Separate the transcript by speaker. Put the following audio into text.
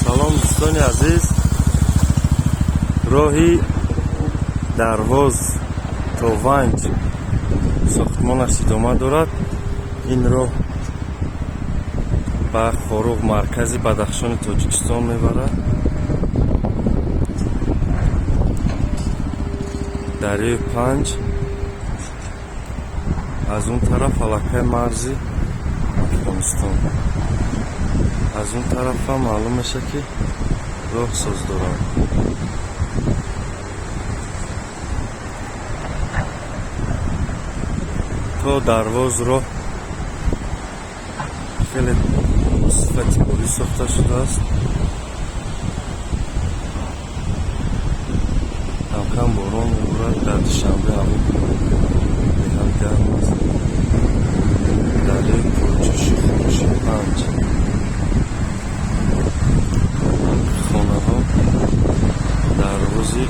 Speaker 1: سلام دوستان عزیز. راهی درواز تا ونج ساختمانش ادامه دارد. این راه به خاروغ مرکزی بدخشان تاجیکستان میبرد. دریای پنج از اون طرف علاقه مرزی افغانستان، از اون طرف هم معلوم میشه که راه ساز دارد. تا درواز راه خیلی صفت گلی ساخته شده است. کم باران میبارد. در دوشنبه هوا بهتر گرم است. دریای پرجوش خروش پنج، خانه ها، دروازی